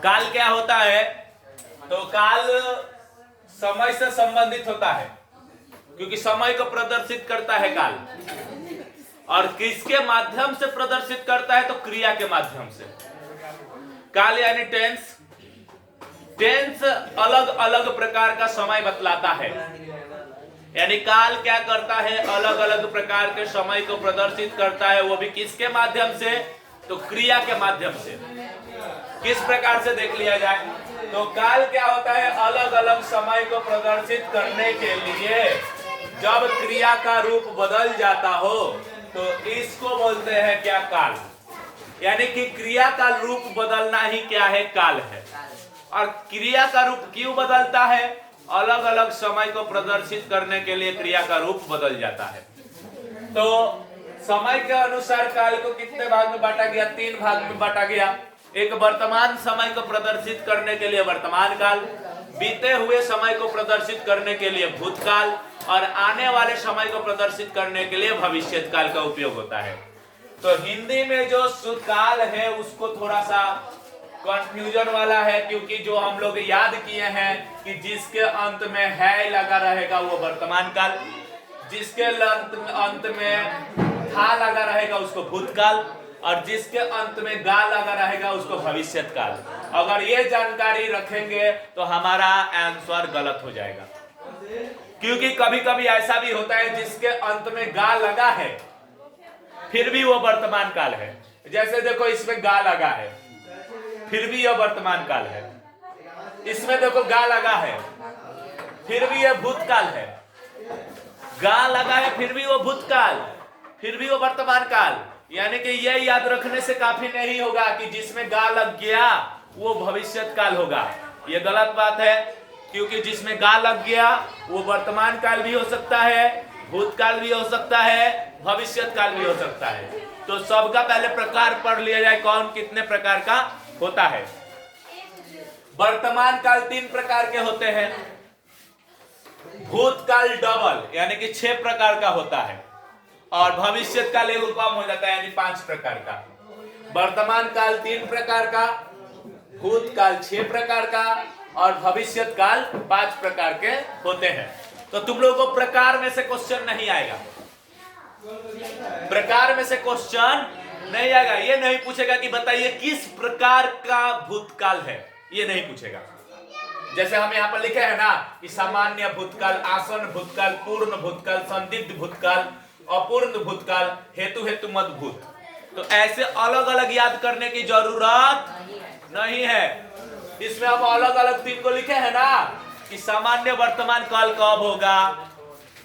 काल क्या होता है? तो काल समय से संबंधित होता है, क्योंकि समय को प्रदर्शित करता है काल। और किसके माध्यम से प्रदर्शित करता है? तो क्रिया के माध्यम से। काल यानी टेंस। टेंस अलग अलग प्रकार का समय बतलाता है, यानी काल क्या करता है? अलग अलग प्रकार के समय को प्रदर्शित करता है, वो भी किसके माध्यम से? तो क्रिया के माध्यम से। किस प्रकार से देख लिया जाए तो काल क्या होता है? अलग अलग समय को प्रदर्शित करने के लिए जब क्रिया का रूप बदल जाता हो तो इसको बोलते हैं क्या? काल। यानी कि क्रिया का रूप बदलना ही क्या है? काल है। और क्रिया का रूप क्यों बदलता है? अलग अलग समय को प्रदर्शित करने के लिए क्रिया का रूप बदल जाता है। तो समय के अनुसार काल को कितने भाग में बांटा गया? 3 भाग में बांटा गया। एक वर्तमान समय को प्रदर्शित करने के लिए वर्तमान काल, बीते हुए समय को प्रदर्शित करने के लिए भूतकाल, और आने वाले समय को प्रदर्शित करने के लिए भविष्यत काल का उपयोग होता है। तो हिंदी में जो काल है उसको थोड़ा सा कंफ्यूजन वाला है, क्योंकि जो हम लोग याद किए हैं कि जिसके अंत में है लगा रहेगा वो वर्तमान काल, जिसके अंत में था लगा रहेगा उसको भूतकाल, और जिसके अंत में गा लगा रहेगा उसको भविष्यत काल। अगर ये जानकारी रखेंगे तो हमारा आंसर गलत हो जाएगा, क्योंकि कभी कभी ऐसा भी होता है जिसके अंत में गा लगा है फिर भी वो वर्तमान काल है। जैसे देखो इसमें गा लगा है फिर भी यह वर्तमान काल है, इसमें देखो गा लगा है फिर भी यह भूतकाल है, गा लगा है फिर भी वो भूतकाल, फिर भी वो वर्तमान काल। यानी कि यह याद रखने से काफी नहीं होगा कि जिसमें गा लग गया वो भविष्यत काल होगा। यह गलत बात है, क्योंकि जिसमें गा लग गया वो वर्तमान काल भी हो सकता है, भूतकाल भी हो सकता है, भविष्यत काल भी हो सकता है। तो सबका पहले प्रकार पढ़ लिया जाए, कौन कितने प्रकार का होता है। वर्तमान काल 3 प्रकार के होते हैं। भूतकाल डबल यानी कि 6 प्रकार का होता है, और भविष्यत काल एगो कम हो जाता है यानी 5 प्रकार का। वर्तमान काल 3 प्रकार का, भूतकाल 6 प्रकार का, और भविष्यत काल 5 प्रकार के होते हैं। तो तुम लोगों को प्रकार में से क्वेश्चन नहीं आएगा, प्रकार में से क्वेश्चन नहीं आएगा। ये नहीं पूछेगा कि बताइए किस प्रकार का भूतकाल है, ये नहीं पूछेगा। जैसे हम यहाँ पर लिखे हैं ना कि सामान्य भूतकाल, आसन भूतकाल, पूर्ण भूतकाल, संदिग्ध भूतकाल, अपूर्ण भूतकाल, हेतु हेतु मदभूत। तो ऐसे अलग अलग याद करने की जरूरत नहीं है। इसमें हम अलग अलग 3 को लिखे हैं ना कि सामान्य वर्तमान काल कब होगा,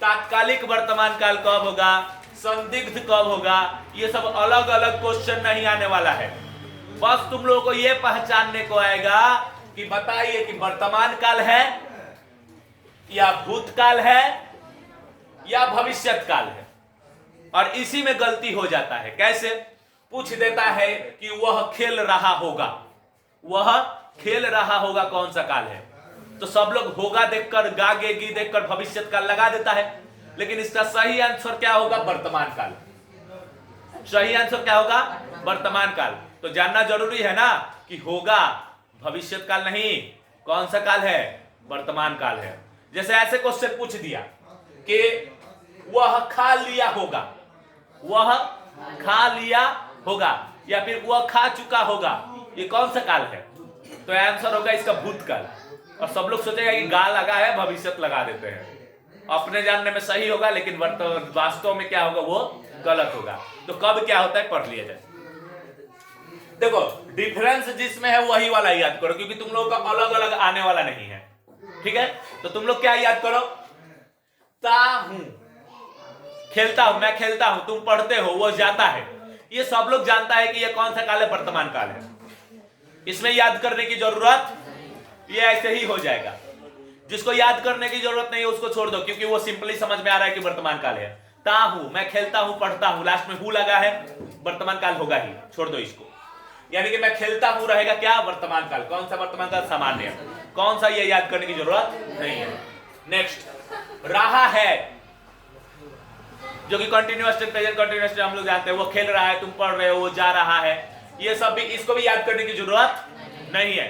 तात्कालिक वर्तमान काल कब होगा, संदिग्ध कब होगा, ये सब अलग अलग क्वेश्चन नहीं आने वाला है। बस तुम लोगों को ये पहचानने को आएगा कि बताइए कि वर्तमान काल है या भूतकाल है या भविष्यत काल है। और इसी में गलती हो जाता है। कैसे? पूछ देता है कि वह खेल रहा होगा, वह खेल रहा होगा कौन सा काल है? तो सब लोग होगा देखकर, गागेगी देखकर भविष्यत काल लगा देता है, लेकिन इसका सही आंसर क्या होगा? वर्तमान काल। सही आंसर क्या होगा? वर्तमान काल। तो जानना जरूरी है ना कि होगा भविष्यत काल नहीं, कौन सा काल है? वर्तमान काल है। जैसे ऐसे क्वेश्चन पूछ दिया कि वह खा लिया होगा, वह खा लिया होगा, या फिर वह खा चुका होगा, ये कौन सा काल है? तो आंसर होगा इसका भूतकाल। और सब लोग सोचेगा कि गा लगा है, भविष्यत लगा देते हैं। अपने जानने में सही होगा, लेकिन वास्तव में क्या होगा? वो गलत होगा। तो कब क्या होता है पढ़ लिया जाए। देखो डिफरेंस जिसमें है वही वाला याद करो, क्योंकि तुम लोगों का अलग अलग आने वाला नहीं है। ठीक है, तो तुम लोग क्या याद करो? ता हूं, खेलता हूं, मैं खेलता हूं, तुम पढ़ते हो, वो जाता है। ये सब लोग जानता है कि ये कौन सा काल है? वर्तमान काल है। इसमें याद करने की जरूरत, ये ऐसे ही हो जाएगा। जिसको याद करने की जरूरत नहीं है उसको छोड़ दो, क्योंकि वो सिंपली समझ में आ रहा है कि वर्तमान काल है। ता हूं, मैं खेलता हूं, पढ़ता हूं, लास्ट में हूं लगा है, वर्तमान काल होगा ही, छोड़ दो इसको। यानी कि मैं खेलता हूं रहेगा क्या? वर्तमान काल। कौन सा वर्तमान काल? सामान्य। कौन सा? ये याद करने की जरूरत नहीं है। नेक्स्ट, रहा है, जो कि कंटिन्यूअस प्रेजेंट कंटिन्यूअस हम लोग जानते हैं। वो खेल रहा है, तुम पढ़ रहे हो, वो जा रहा है, ये सब भी, इसको भी याद करने की जरूरत नहीं है।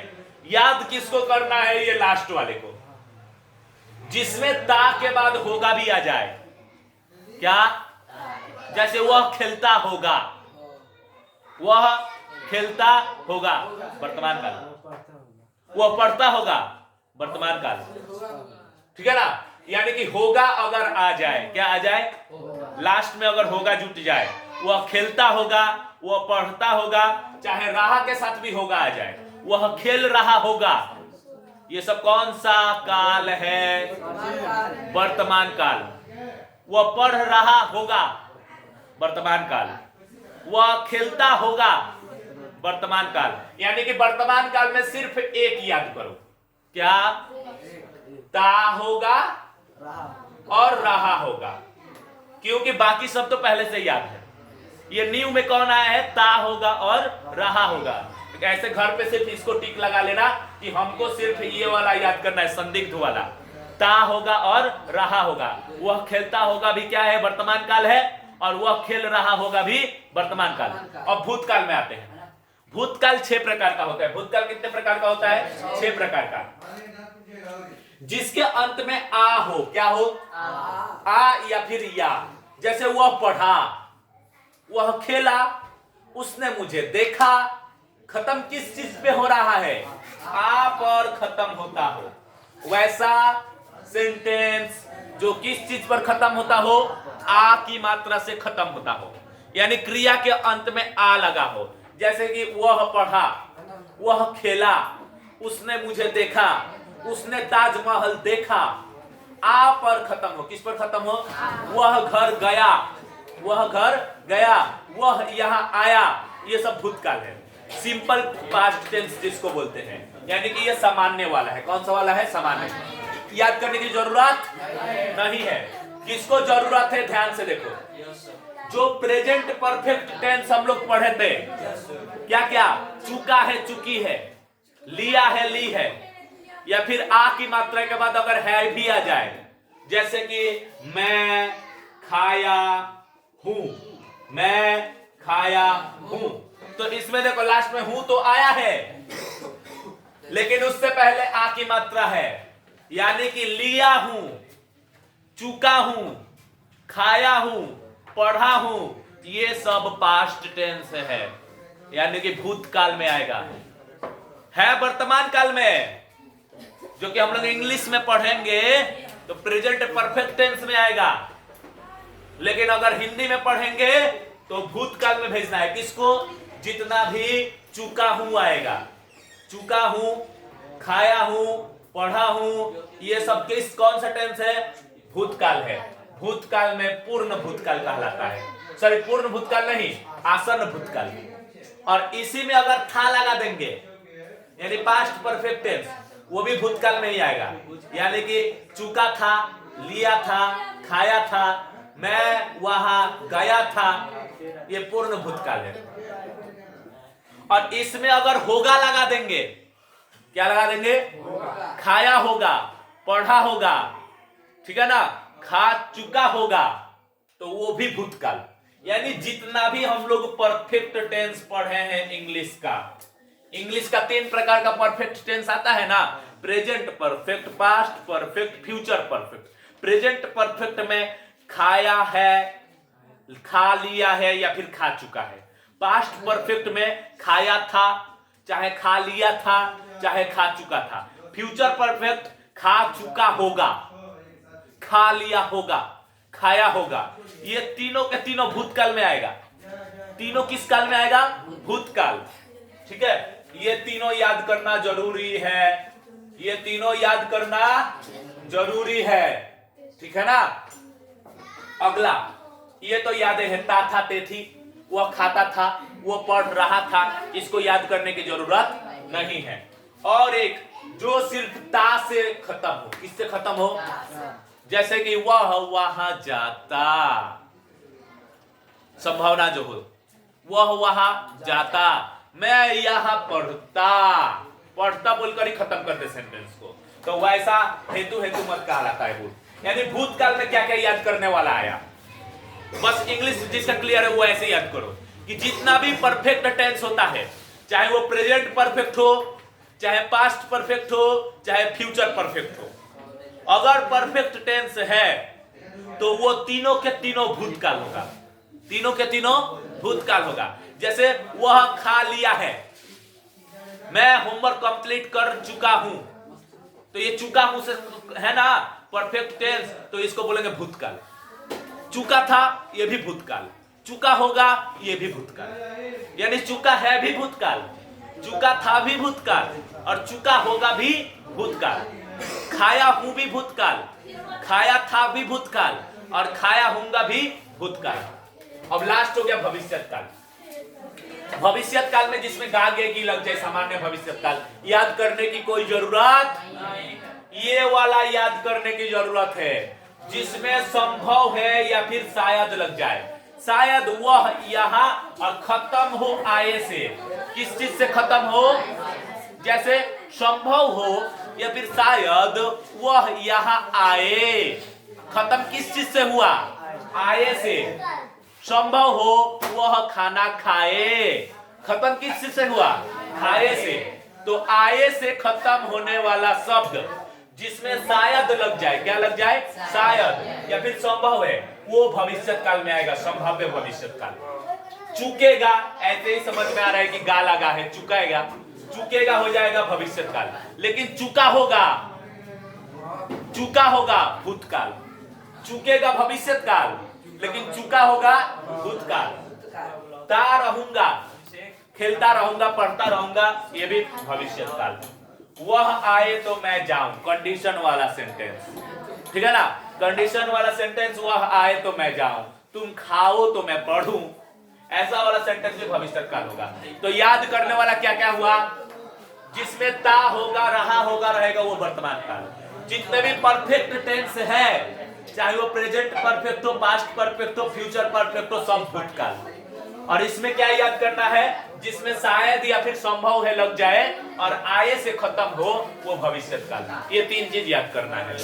याद किसको करना है? ये लास्ट वाले को, जिसमें ता के बाद होगा भी आ जाए। क्या? जैसे वह खेलता होगा, वह खेलता होगा वर्तमान काल, वह पढ़ता होगा वर्तमान काल, ठीक है ना। यानी कि होगा अगर आ जाए, क्या आ जाए? लास्ट में अगर होगा जुट जाए, वह खेलता होगा, वह पढ़ता होगा, चाहे रहा के साथ भी होगा आ जाए, वह खेल रहा होगा। ये सब कौन सा काल है? वर्तमान काल। वह पढ़ रहा होगा वर्तमान काल, वह खेलता होगा वर्तमान काल। यानी कि वर्तमान काल में सिर्फ एक याद करो, क्या? ता होगा और रहा होगा, क्योंकि बाकी सब तो पहले से याद है। ये न्यू में कौन आया है? ता होगा और रहा होगा। ऐसे घर पे सिर्फ इसको टिक लगा लेना कि हमको सिर्फ ये वाला याद करना है, संदिग्ध वाला। ता होगा और रहा होगा। वह खेलता होगा भी क्या है? वर्तमान काल है। और वह खेल रहा होगा भी वर्तमान काल। और भूतकाल में आते हैं। भूतकाल 6 प्रकार का होता है। भूतकाल कितने प्रकार का होता है? 6 प्रकार का। जिसके अंत में आ हो, क्या हो? आ या फिर या। जैसे वह पढ़ा, वह खेला, उसने मुझे देखा। खत्म किस चीज पे हो रहा है? आ पर खत्म होता हो। वैसा सेंटेंस जो किस चीज पर खत्म होता हो? आ की मात्रा से खत्म होता हो, यानी क्रिया के अंत में आ लगा हो। जैसे कि वह पढ़ा, वह खेला, उसने मुझे देखा, उसने ताजमहल देखा। आ पर खत्म हो। किस पर खत्म हो? वह घर गया, वह घर गया, वह यहां आया। ये सब भूतकाल है। सिंपल पास्ट टेंस जिसको बोलते हैं, यानी कि ये सामान्य वाला है। कौन सा वाला है? सामान्य। याद करने की जरूरत नहीं है। किसको जरूरत है? ध्यान से देखो। जो प्रेजेंट परफेक्ट टेंस हम लोग पढ़े थे, क्या क्या? चुका है, चुकी है, लिया है, ली है, या फिर आ की मात्रा के बाद अगर है भी आ जाए, जैसे कि मैं खाया हूं, मैं खाया हूं। तो इसमें देखो लास्ट में हूं तो आया है, लेकिन उससे पहले आ की मात्रा है, यानी कि लिया हूं, चुका हूं, खाया हूं, पढ़ा हूं। ये सब पास्ट टेंस है, यानी कि भूतकाल में आएगा। है वर्तमान काल में, जो कि हम लोग इंग्लिश में पढ़ेंगे तो प्रेजेंट परफेक्ट टेंस में आएगा, लेकिन अगर हिंदी में पढ़ेंगे तो भूतकाल में भेजना है। किसको? जितना भी चुका हूं आएगा। चुका हूं, खाया हूं, पढ़ा हूं, ये सब किस कौन सा टेंस है? भूतकाल है। भूतकाल में पूर्ण भूतकाल कहलाता है। सॉरी, पूर्ण भूतकाल नहीं, आसन्न भूतकाल। और इसी में अगर था लगा देंगे, यानी पास्ट परफेक्ट टेंस, वो भी भूतकाल में ही आएगा। यानी कि चुका था, लिया था, खाया था, मैं वहां गया था, ये पूर्ण भूतकाल है। और इसमें अगर होगा लगा देंगे, क्या लगा देंगे? खाया होगा, पढ़ा होगा, ठीक है ना, खा चुका होगा, तो वो भी भूतकाल। यानी जितना भी हम लोग परफेक्ट टेंस पढ़े हैं इंग्लिश का, इंग्लिश का 3 प्रकार का परफेक्ट टेंस आता है ना, present perfect, past perfect, future perfect. Present perfect में खाया है, खा लिया है या फिर खा चुका है। पास्ट परफेक्ट में खाया था, चाहे खा लिया था, चाहे खा चुका था। फ्यूचर परफेक्ट खा चुका होगा, खा लिया होगा, खाया होगा। ये तीनों के तीनों भूतकाल में आएगा। तीनों किस काल में आएगा? भूतकाल। ठीक है, ये तीनों याद करना जरूरी है। ये तीनों याद करना जरूरी है, ठीक है ना। अगला, ये तो याद है, ता था, ते थी, वह खाता था, वह पढ़ रहा था। इसको याद करने की जरूरत नहीं है। और एक जो सिर्फ ता से खत्म हो। किससे खत्म हो? जैसे कि वह वहां जाता, संभावना जो हो, वह वहां जाता, मैं यहां पढ़ता। पढ़ता बोलकर ही खत्म कर दे सेंटेंस को। तो वैसा हेतु हेतु मत कहलाता है भूत। यानी भूतकाल में क्या क्या याद करने वाला आया, बस इंग्लिश जिसका क्लियर है वो ऐसे याद करो कि जितना भी परफेक्ट टेंस होता है, चाहे वो प्रेजेंट परफेक्ट हो, चाहे पास्ट परफेक्ट हो चाहे फ्यूचर परफेक्ट हो, अगर परफेक्ट टेंस है तो वो तीनों के तीनों भूतकाल होगा, तीनों के तीनों भूतकाल होगा। जैसे वह खा लिया है, मैं होमवर्क कंप्लीट कर चुका हूं, तो ये चुका हूं से है ना परफेक्ट टेंस, तो इसको बोलेंगे भूतकाल। चुका था ये भी भूतकाल, चुका होगा ये भी भूतकाल, यानी चुका है भी भूतकाल, चुका था भी भूतकाल और चुका होगा भी भूतकाल। खाया हूं भी भूतकाल, खाया था भी भूतकाल और खाया हूंगा भी भूतकाल। अब लास्ट हो गया भविष्यत काल। भविष्यत काल में जिसमें गा गे की लग जाए सामान्य भविष्यत काल, याद करने की कोई जरूरत नहीं, ये वाला याद करने की जरूरत है जिसमें संभव है या फिर शायद लग जाए। शायद वह यहाँ और खत्म हो आए से, किस चीज से खत्म हो, जैसे संभव हो या फिर शायद वह यहाँ आए, खत्म किस चीज से हुआ, आए से। संभव हो वह खाना खाए, खत्म किस चीज से हुआ, खाए से। तो आए से खत्म होने वाला शब्द जिसमें शायद लग जाए, क्या लग जाए, शायद या फिर संभव है, वो भविष्यत काल में आएगा, संभाव्य भविष्यत काल। चुकेगा ऐसे ही समझ में आ रहा है कि गा लगा है, चुकाएगा, चुकेगा हो जाएगा भविष्यत काल, लेकिन चुका होगा, चुका होगा भूतकाल। चुकेगा भविष्यत काल लेकिन चुका होगा भूतकाल। ता रहूंगा, खेलता रहूंगा, पढ़ता रहूंगा, ये भी भविष्यत काल। वह आए तो मैं जाऊं, कंडीशन वाला सेंटेंस, ठीक है ना, कंडीशन वाला सेंटेंस, वह आए तो मैं जाऊं, तुम खाओ तो मैं पढ़ूं, ऐसा वाला सेंटेंस भी भविष्यत काल होगा। तो याद करने वाला क्या क्या हुआ, जिसमें ता होगा, रहा होगा, रहेगा, वो वर्तमान काल। जितने भी परफेक्ट टेंस है, चाहे वो प्रेजेंट परफेक्ट हो, पास्ट परफेक्ट हो, फ्यूचर परफेक्ट हो, सब भूतकाल। और इसमें क्या याद करना है, जिसमें शायद या फिर संभव है लग जाए और आए से खत्म हो, वो भविष्यत काल। ये तीन चीज याद करना है।